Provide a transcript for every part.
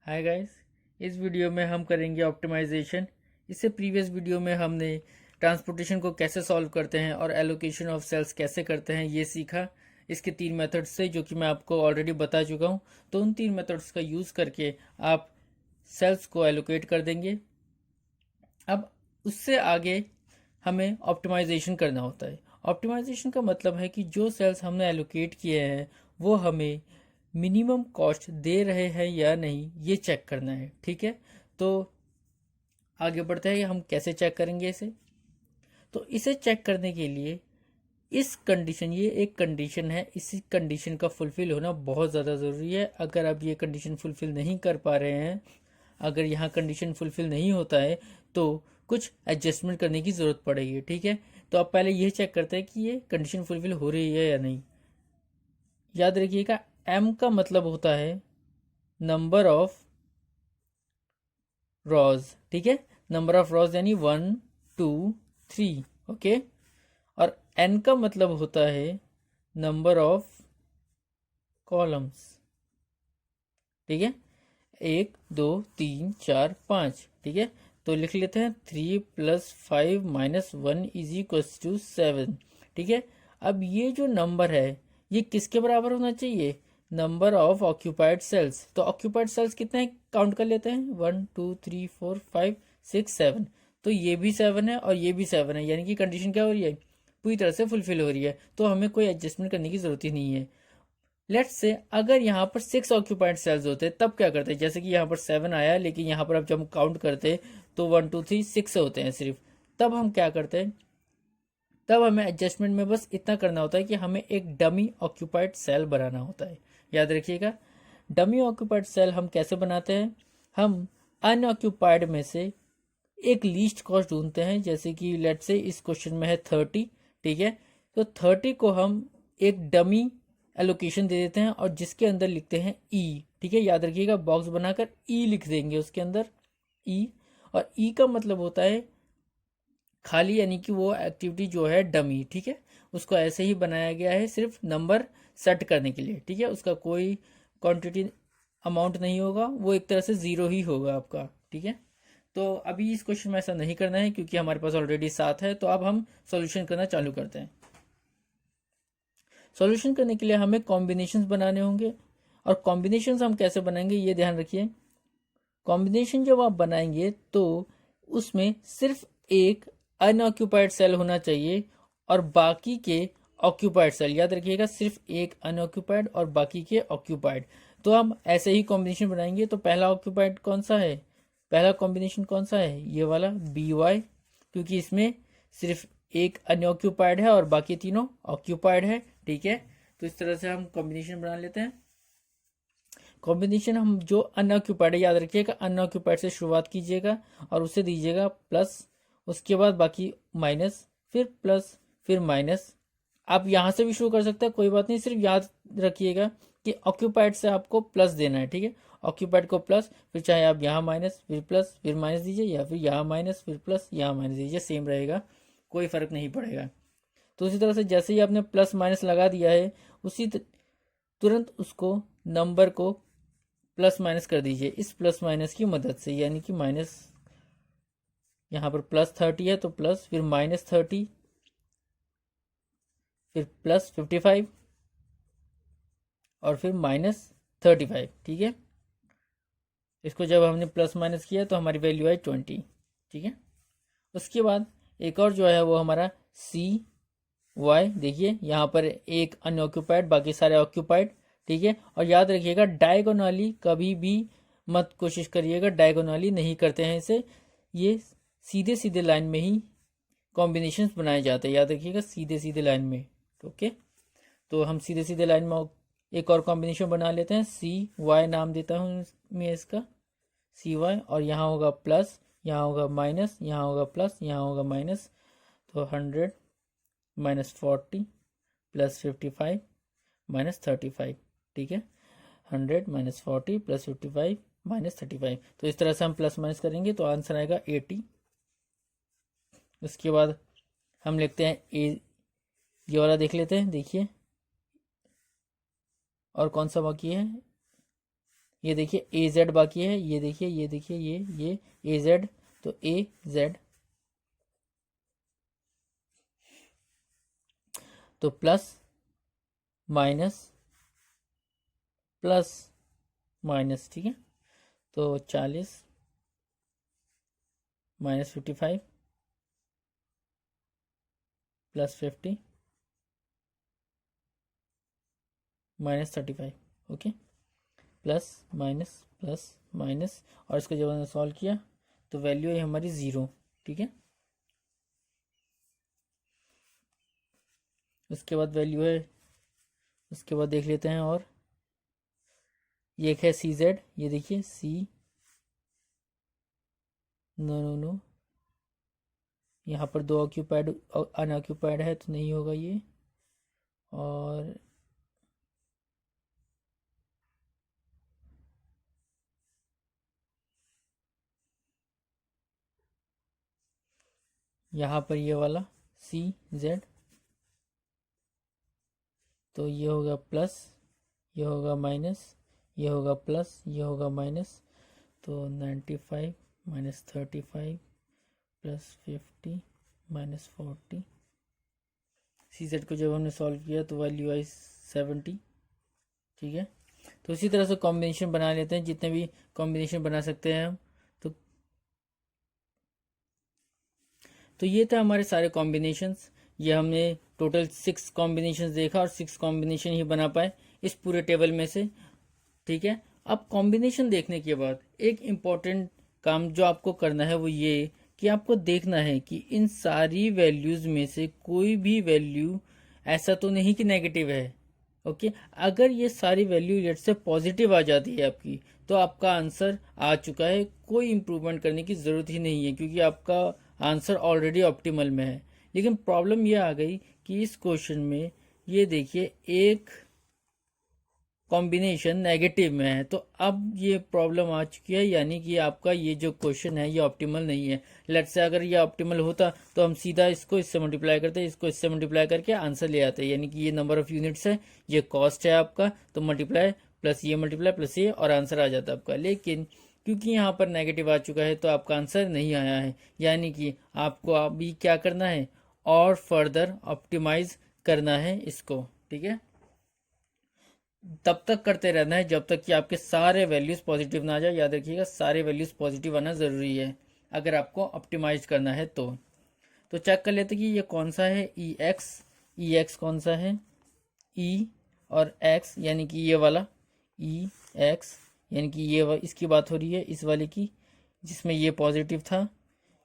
Hi guys. इस video में हम करेंगे ऑप्टिमाइजेशन। इससे प्रीवियस वीडियो में हमने ट्रांसपोर्टेशन को कैसे सॉल्व करते हैं और एलोकेशन ऑफ सेल्स कैसे करते हैं ये सीखा। इसके 3 मेथड्स से जो कि मैं आपको ऑलरेडी बता चुका हूँ। तो उन 3 मेथड्स का यूज़ करके आप सेल्स को एलोकेट कर देंगे। अब उससे आगे हमें ऑप्टिमाइजेशन करना होता है। ऑप्टिमाइजेशन का मतलब है कि जो सेल्स हमने एलोकेट किए हैं वो हमें मिनिमम कॉस्ट दे रहे हैं या नहीं, ये चेक करना है। ठीक है, तो आगे बढ़ते हैं। हम कैसे चेक करेंगे इसे? तो इसे चेक करने के लिए इस कंडीशन, ये एक कंडीशन है, इसी कंडीशन का फुलफिल होना बहुत ज़्यादा ज़रूरी है। अगर आप ये कंडीशन फुलफिल नहीं कर पा रहे हैं, अगर यहाँ कंडीशन फुलफिल नहीं होता है तो कुछ एडजस्टमेंट करने की ज़रूरत पड़ेगी। ठीक है, तो आप पहले ये चेक करते हैं कि ये कंडीशन फुलफिल हो रही है या नहीं। याद रखिएगा, एम का मतलब होता है नंबर ऑफ रॉज। ठीक है, नंबर ऑफ रॉज यानी 1 2 3। ओके, और एन का मतलब होता है नंबर ऑफ कॉलम्स। ठीक है, 1 2 3 4 5। ठीक है, तो लिख लेते हैं 3 + 5 - 1 = 7। ठीक है, अब ये जो नंबर है ये किसके बराबर होना चाहिए? Number of occupied cells. तो ऑक्यूपाइड सेल्स कितने हैं काउंट कर लेते हैं, 1 2 3 4 5 6 7। तो ये भी 7 है और ये भी 7 है, यानी कि कंडीशन क्या हो रही है, पूरी तरह से फुलफिल हो रही है। तो हमें कोई एडजस्टमेंट करने की जरूरत ही नहीं है। लेट्स से अगर यहाँ पर 6 ऑक्यूपाइड सेल्स होते तब क्या करते? जैसे कि यहाँ पर 7 आया, लेकिन यहाँ पर अब जब हम काउंट करते तो 1 2 3 6 होते हैं सिर्फ। तब हम क्या करते हैं, तब हमें एडजस्टमेंट में बस इतना करना होता है कि हमें एक डमी ऑक्यूपाइड सेल बनाना होता है। याद रखिएगा, डमी ऑक्यूपाइड सेल हम कैसे बनाते हैं? हम अनऑक्यूपाइड में से एक लीस्ट कॉस्ट ढूंढते हैं। जैसे कि लेट से इस क्वेश्चन में है 30। ठीक है, तो 30 को हम एक डमी एलोकेशन दे देते हैं और जिसके अंदर लिखते हैं ई। ठीक है, याद रखिएगा, बॉक्स बनाकर ई लिख देंगे उसके अंदर, ई। और ई का मतलब होता है खाली, यानी कि वो एक्टिविटी जो है डमी। ठीक है, उसको ऐसे ही बनाया गया है सिर्फ नंबर सेट करने के लिए। ठीक है, उसका कोई क्वांटिटी अमाउंट नहीं होगा, वो एक तरह से ज़ीरो ही होगा आपका। ठीक है, तो अभी इस क्वेश्चन में ऐसा नहीं करना है क्योंकि हमारे पास ऑलरेडी 7 है। तो अब हम सॉल्यूशन करना चालू करते हैं। सॉल्यूशन करने के लिए हमें कॉम्बिनेशंस बनाने होंगे। और कॉम्बिनेशंस हम कैसे बनाएंगे ये ध्यान रखिए। कॉम्बिनेशन जब आप बनाएंगे तो उसमें सिर्फ एक अनऑक्यूपाइड सेल होना चाहिए और बाकी के ऑक्यूपाइड सेल। याद रखिएगा, सिर्फ एक अनऑक्यूपाइड और बाकी के ऑक्यूपाइड। तो हम ऐसे ही कॉम्बिनेशन बनाएंगे। तो पहला ऑक्यूपाइड कौन सा है, पहला कॉम्बिनेशन कौन सा है, ये वाला बी वाई, क्योंकि इसमें सिर्फ एक अनऑक्यूपाइड है और बाकी तीनों ऑक्यूपाइड है। ठीक है, तो इस तरह से हम कॉम्बिनेशन बना लेते हैं। कॉम्बिनेशन हम जो अनऑक्यूपाइड है, याद रखिएगा, अनऑक्यूपाइड से शुरुआत कीजिएगा और उसे दीजिएगा प्लस, उसके बाद बाकी माइनस, फिर प्लस, फिर माइनस। आप यहाँ से भी शुरू कर सकते हैं, कोई बात नहीं, सिर्फ याद रखिएगा कि ऑक्यूपाइड से आपको प्लस देना है। ठीक है, ऑक्यूपाइड को प्लस, फिर चाहे आप यहाँ माइनस फिर प्लस फिर माइनस दीजिए, या फिर यहाँ माइनस फिर प्लस यहाँ माइनस दीजिए, सेम रहेगा, कोई फर्क नहीं पड़ेगा। तो उसी तरह से जैसे ही आपने प्लस माइनस लगा दिया है, उसी तुरंत उसको नंबर को प्लस माइनस कर दीजिए इस प्लस माइनस की मदद से। यानी कि माइनस, यहाँ पर +30 है तो प्लस, फिर -30, फिर +55 और फिर -35। ठीक है, इसको जब हमने प्लस माइनस किया तो हमारी वैल्यू आई 20। ठीक है, उसके बाद एक और जो है वो हमारा सी वाई। देखिए यहाँ पर एक अनऑक्यूपाइड, बाकी सारे ऑक्यूपाइड। ठीक है, और याद रखिएगा डायगोनली कभी भी मत कोशिश करिएगा, डायगोनली नहीं करते हैं इसे, ये सीधे सीधे लाइन में ही कॉम्बिनेशंस बनाए जाते हैं। याद रखिएगा, सीधे सीधे लाइन में। ओके, तो हम सीधे सीधे लाइन में एक और कॉम्बिनेशन बना लेते हैं। सी वाई नाम देता हूँ मैं इसका, सी वाई। और यहाँ होगा प्लस, यहाँ होगा माइनस, यहाँ होगा प्लस, यहाँ होगा माइनस। तो 100 -40 +55 -35। ठीक है, 100 -40 +55 -35। तो इस तरह से हम प्लस माइनस करेंगे तो आंसर आएगा 80। उसके बाद हम लिखते हैं ए, ये वाला देख लेते हैं। देखिए, और कौन सा बाकी है, ये देखिए ए जेड बाकी है, ये देखिए ये ए जेड, तो ए जेड, तो प्लस माइनस प्लस माइनस, ठीक है। तो 40 minus 55 plus 50 minus 35, okay, plus minus, और इसको जब हमने सॉल्व किया तो वैल्यू है हमारी 0, ठीक है। उसके बाद वैल्यू है, उसके बाद देख लेते हैं, और ये एक है सी जेड, ये देखिए सी, नो, यहाँ पर 2 ऑक्यूपाइड अनऑक्यूपाइड है तो नहीं होगा ये, और यहाँ पर ये वाला सी जेड, तो ये होगा प्लस, ये होगा माइनस, ये होगा प्लस, ये होगा माइनस, तो 95 माइनस 35 प्लस 50 माइनस 40, सी जेड को जब हमने सॉल्व किया तो वैल्यू आई 70, ठीक है। तो इसी तरह से कॉम्बिनेशन बना लेते हैं, जितने भी कॉम्बिनेशन बना सकते हैं हम। तो ये था हमारे सारे कॉम्बिनेशंस, ये हमने टोटल 6 कॉम्बिनेशंस देखा और 6 कॉम्बिनेशन ही बना पाए इस पूरे टेबल में से, ठीक है। अब कॉम्बिनेशन देखने के बाद एक इम्पॉर्टेंट काम जो आपको करना है वो ये कि आपको देखना है कि इन सारी वैल्यूज में से कोई भी वैल्यू ऐसा तो नहीं कि नेगेटिव है, ओके। अगर ये सारी वैल्यू लेट से पॉजिटिव आ जाती है आपकी, तो आपका आंसर आ चुका है, कोई इम्प्रूवमेंट करने की ज़रूरत ही नहीं है, क्योंकि आपका आंसर ऑलरेडी ऑप्टिमल में है। लेकिन प्रॉब्लम ये आ गई कि इस क्वेश्चन में ये देखिए एक कॉम्बिनेशन नेगेटिव में है, तो अब ये प्रॉब्लम आ चुकी है, यानी कि आपका ये जो क्वेश्चन है ये ऑप्टिमल नहीं है। लेट्स से अगर ये ऑप्टिमल होता तो हम सीधा इसको इससे मल्टीप्लाई करते, इसको इससे मल्टीप्लाई करके आंसर ले आते, यानी कि ये नंबर ऑफ यूनिट्स है, ये कॉस्ट है आपका, तो मल्टीप्लाई प्लस ये और आंसर आ जाता आपका। लेकिन क्योंकि यहाँ पर नेगेटिव आ चुका है तो आपका आंसर नहीं आया है, यानी कि आपको अभी क्या करना है, और फर्दर ऑप्टिमाइज करना है इसको, ठीक है। तब तक करते रहना है जब तक कि आपके सारे वैल्यूज पॉजिटिव ना आ जाए। याद रखिएगा सारे वैल्यूज पॉजिटिव आना ज़रूरी है अगर आपको ऑप्टिमाइज करना है तो चेक कर लेते कि ये कौन सा है, ई एक्स कौन सा है, ई और एक्स, यानी कि ये वाला ई एक्स, यानी कि ये इसकी बात हो रही है, इस वाले की, जिसमें ये पॉजिटिव था,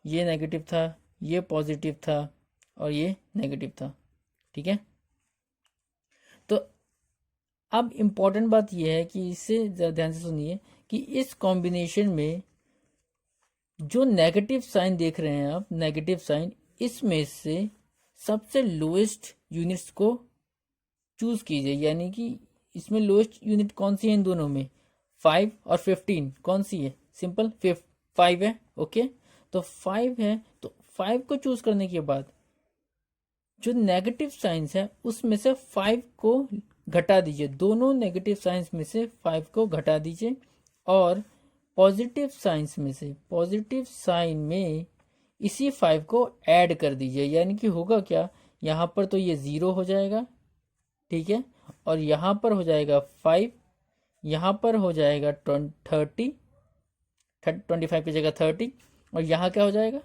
ये नेगेटिव था, ये पॉजिटिव था और ये नेगेटिव था, ठीक है। तो अब इम्पॉर्टेंट बात यह है कि इससे ध्यान से सुनिए कि इस कॉम्बिनेशन में जो नेगेटिव साइन देख रहे हैं आप, नेगेटिव साइन, इसमें से सबसे लोएस्ट यूनिट्स को चूज कीजिए, यानी कि इसमें लोएस्ट यूनिट कौन सी है इन दोनों में, 5 और 15 कौन सी है, सिंपल 5 है, ओके। तो 5 है तो 5 को चूज करने के बाद जो नेगेटिव साइंस है उसमें से 5 को घटा दीजिए, दोनों नेगेटिव साइंस में से 5 को घटा दीजिए, और पॉजिटिव साइंस में से पॉजिटिव साइन में इसी 5 को ऐड कर दीजिए, यानी कि होगा क्या, यहाँ पर तो ये 0 हो जाएगा, ठीक है, और यहाँ पर हो जाएगा 5, यहाँ पर हो जाएगा 25 की जगह 30, और यहाँ क्या हो जाएगा,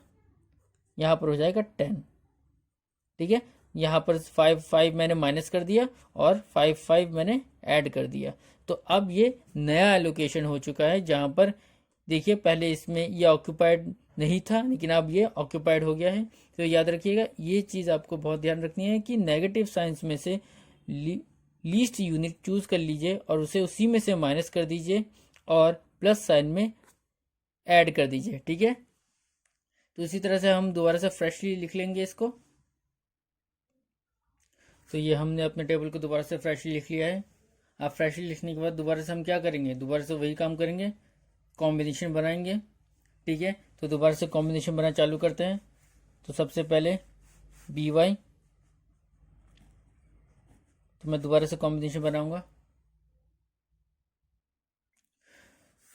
यहाँ पर हो जाएगा 10, ठीक है। यहाँ पर 5 मैंने माइनस कर दिया और 5 मैंने ऐड कर दिया, तो अब ये नया एलोकेशन हो चुका है, जहाँ पर देखिए पहले इसमें ये ऑक्यूपाइड नहीं था लेकिन अब ये ऑक्यूपाइड हो गया है। तो याद रखिएगा ये चीज़ आपको बहुत ध्यान रखनी है कि नेगेटिव साइंस में से लीस्ट यूनिट चूज कर लीजिए और उसे उसी में से माइनस कर दीजिए और प्लस साइन में ऐड कर दीजिए, ठीक है। तो इसी तरह से हम दोबारा से फ्रेशली लिख लेंगे इसको। तो ये हमने अपने टेबल को दोबारा से फ्रेशली लिख लिया है। अब फ्रेशली लिखने के बाद दोबारा से हम क्या करेंगे, दोबारा से वही काम करेंगे, कॉम्बिनेशन बनाएंगे, ठीक है। तो दोबारा से कॉम्बिनेशन बनाना चालू करते हैं। तो सबसे पहले बी वाई, तो मैं दोबारा से कॉम्बिनेशन बनाऊंगा।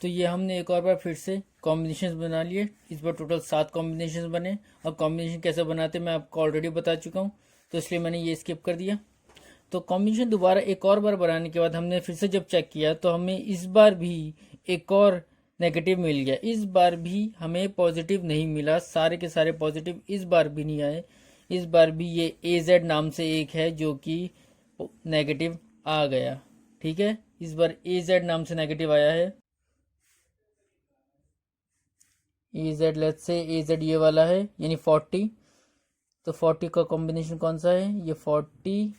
तो ये हमने एक और बार फिर से कॉम्बिनेशन बना लिए। इस बार टोटल 7 कॉम्बिनेशन बने, और कॉम्बिनेशन कैसे बनाते मैं आपको ऑलरेडी बता चुका हूँ, तो इसलिए मैंने ये स्किप कर दिया। तो कॉम्बिनेशन दोबारा एक और बार बनाने के बाद हमने फिर से जब चेक किया तो हमें इस बार भी एक और नेगेटिव मिल गया। इस बार भी हमें पॉजिटिव नहीं मिला, सारे के सारे पॉजिटिव इस बार भी नहीं आए। इस बार भी ये AZ नाम से एक है जो कि नेगेटिव आ गया। ठीक है, इस बार AZ नाम से नेगेटिव आया है। AZ, लेट्स से AZ ये वाला है यानी 40। तो 40 का कॉम्बिनेशन कौन सा है, ये 40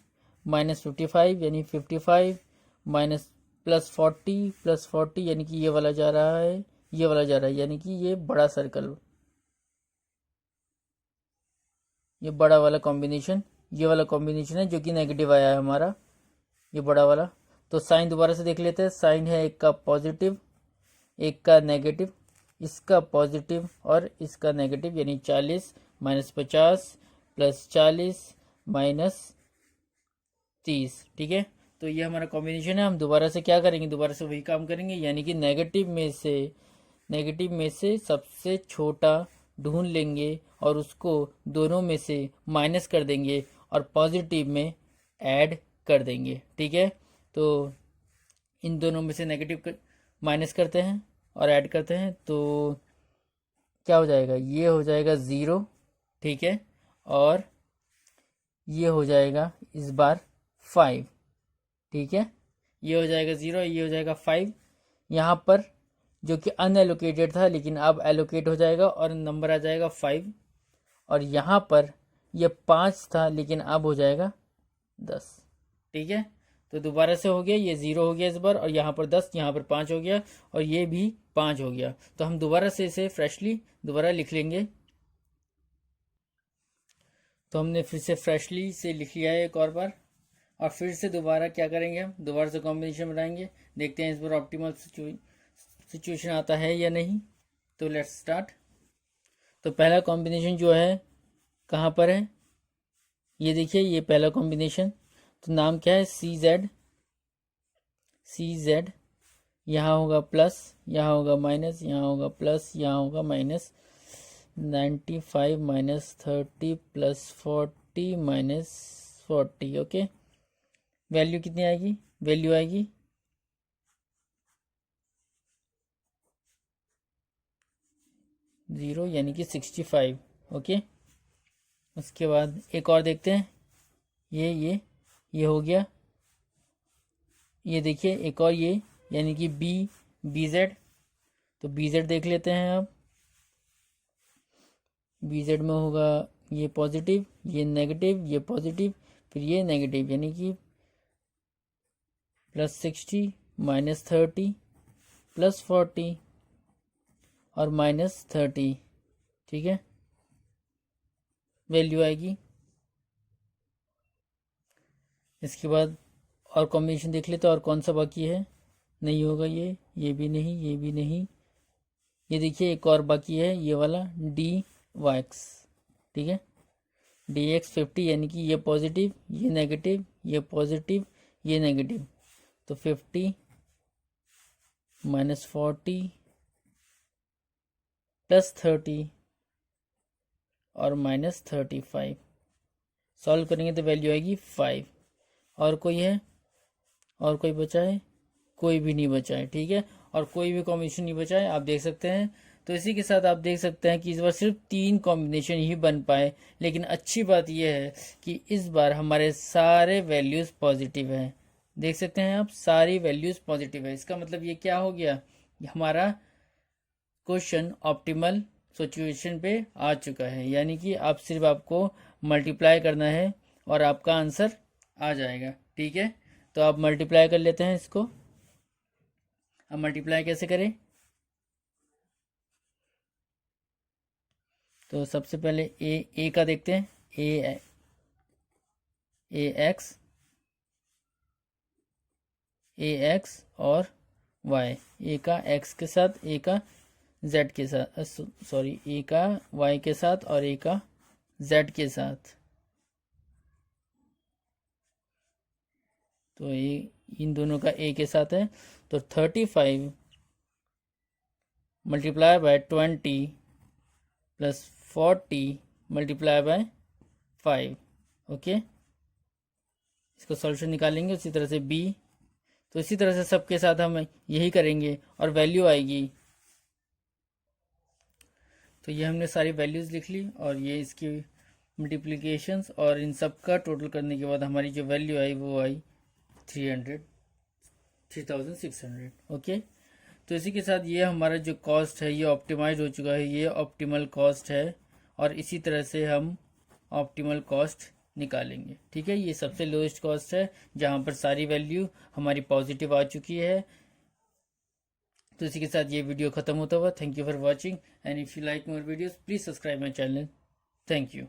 माइनस 55 यानी 55 माइनस प्लस 40 यानी कि ये वाला जा रहा है, ये वाला जा रहा है, यानी कि ये बड़ा सर्कल, ये बड़ा वाला कॉम्बिनेशन, ये वाला कॉम्बिनेशन है जो कि नेगेटिव आया है हमारा, ये बड़ा वाला। तो साइन दोबारा से देख लेते हैं। साइन है एक का पॉजिटिव, एक का नेगेटिव, इसका पॉजिटिव और इसका नेगेटिव, यानी 40 माइनस 50 प्लस 40 माइनस 30। ठीक है, तो ये हमारा कॉम्बिनेशन है। हम दोबारा से क्या करेंगे, दोबारा से वही काम करेंगे, यानी कि नेगेटिव में से सबसे छोटा ढूंढ लेंगे और उसको दोनों में से माइनस कर देंगे और पॉजिटिव में ऐड कर देंगे। ठीक है, तो इन दोनों में से नेगेटिव माइनस करते हैं और ऐड करते हैं, तो क्या हो जाएगा, ये हो जाएगा 0। ठीक है, और ये हो जाएगा इस बार 5। ठीक है, ये हो जाएगा 0, ये हो जाएगा 5। यहाँ पर जो कि अनएलोकेटेड था लेकिन अब एलोकेट हो जाएगा और नंबर आ जाएगा 5। और यहाँ पर ये 5 था लेकिन अब हो जाएगा 10। ठीक है, तो दोबारा से हो गया, ये 0 हो गया इस बार, और यहाँ पर 10, यहाँ पर 5 हो गया, और ये भी 5 हो गया। तो हम दोबारा से इसे फ्रेशली दोबारा लिख लेंगे। तो हमने फिर से फ्रेशली से लिख लिया है एक और बार, और फिर से दोबारा क्या करेंगे, हम दोबारा से कॉम्बिनेशन बनाएंगे, देखते हैं इस बार ऑप्टिमल सिचुएशन आता है या नहीं। तो लेट्स स्टार्ट। तो पहला कॉम्बिनेशन जो है कहाँ पर है, ये देखिए, ये पहला कॉम्बिनेशन। तो नाम क्या है, CZ। यहाँ होगा प्लस, यहाँ होगा माइनस, यहाँ होगा प्लस, यहाँ होगा minus. 95 minus 30 plus 40 minus 40। Okay, value कितनी आएगी, वैल्यू आएगी 0 यानी कि 65। ओके, उसके बाद एक और देखते हैं, ये हो गया। ये देखिए एक और ये, यानी कि BZ। तो BZ देख लेते हैं अब। BZ में होगा ये पॉजिटिव, ये नेगेटिव, ये पॉजिटिव, फिर ये नेगेटिव, यानी कि प्लस 60 माइनस 30 प्लस 40 और माइनस 30। ठीक है, वैल्यू आएगी। इसके बाद और कॉम्बिनेशन देख लेते हैं और कौन सा बाकी है। नहीं होगा ये भी नहीं, ये भी नहीं। ये देखिए एक और बाकी है, ये वाला DX। ठीक है, DX 50, यानी कि ये पॉजिटिव, ये नेगेटिव, ये पॉजिटिव, ये नेगेटिव। तो 50 माइनस 40 प्लस 30 और माइनस 35। सॉल्व करेंगे तो वैल्यू आएगी 5। और कोई है, और कोई बचा है, कोई भी नहीं बचा है। ठीक है, और कोई भी कॉम्बिनेशन नहीं बचा है, आप देख सकते हैं। तो इसी के साथ आप देख सकते हैं कि इस बार सिर्फ 3 कॉम्बिनेशन ही बन पाए, लेकिन अच्छी बात यह है कि इस बार हमारे सारे वैल्यूज़ पॉजिटिव हैं। देख सकते हैं आप, सारी वैल्यूज़ पॉजिटिव है। इसका मतलब ये क्या हो गया, हमारा क्वेश्चन ऑप्टिमल सिचुएशन पे आ चुका है, यानी कि आप सिर्फ आपको मल्टीप्लाई करना है और आपका आंसर आ जाएगा। ठीक है, तो आप मल्टीप्लाई कर लेते हैं इसको। अब मल्टीप्लाई कैसे करें, तो सबसे पहले ए का देखते हैं। AX और Y, ए का X के साथ, ए का Z के साथ, सॉरी, ए का Y के साथ और ए का Z के साथ। तो ये इन दोनों का ए के साथ है, तो 35 multiply by 20 plus 40 multiply by 5। Okay, इसको सॉल्यूशन निकालेंगे। उसी तरह से b, तो इसी तरह से सबके साथ हम यही करेंगे और वैल्यू आएगी। तो ये हमने सारी वैल्यूज़ लिख ली और ये इसकी मल्टीप्लिकेशंस, और इन सब का टोटल करने के बाद हमारी जो वैल्यू आई वो आई 3600। ओके, तो इसी के साथ ये हमारा जो कॉस्ट है ये ऑप्टिमाइज हो चुका है, ये ऑप्टिमल कॉस्ट है। और इसी तरह से हम ऑप्टिमल कॉस्ट निकालेंगे। ठीक है, ये सबसे लोएस्ट कॉस्ट है जहाँ पर सारी वैल्यू हमारी पॉजिटिव आ चुकी है। तो इसी के साथ ये वीडियो खत्म होता हुआ। Thank you for watching, and if you like more videos please subscribe my channel. Thank you.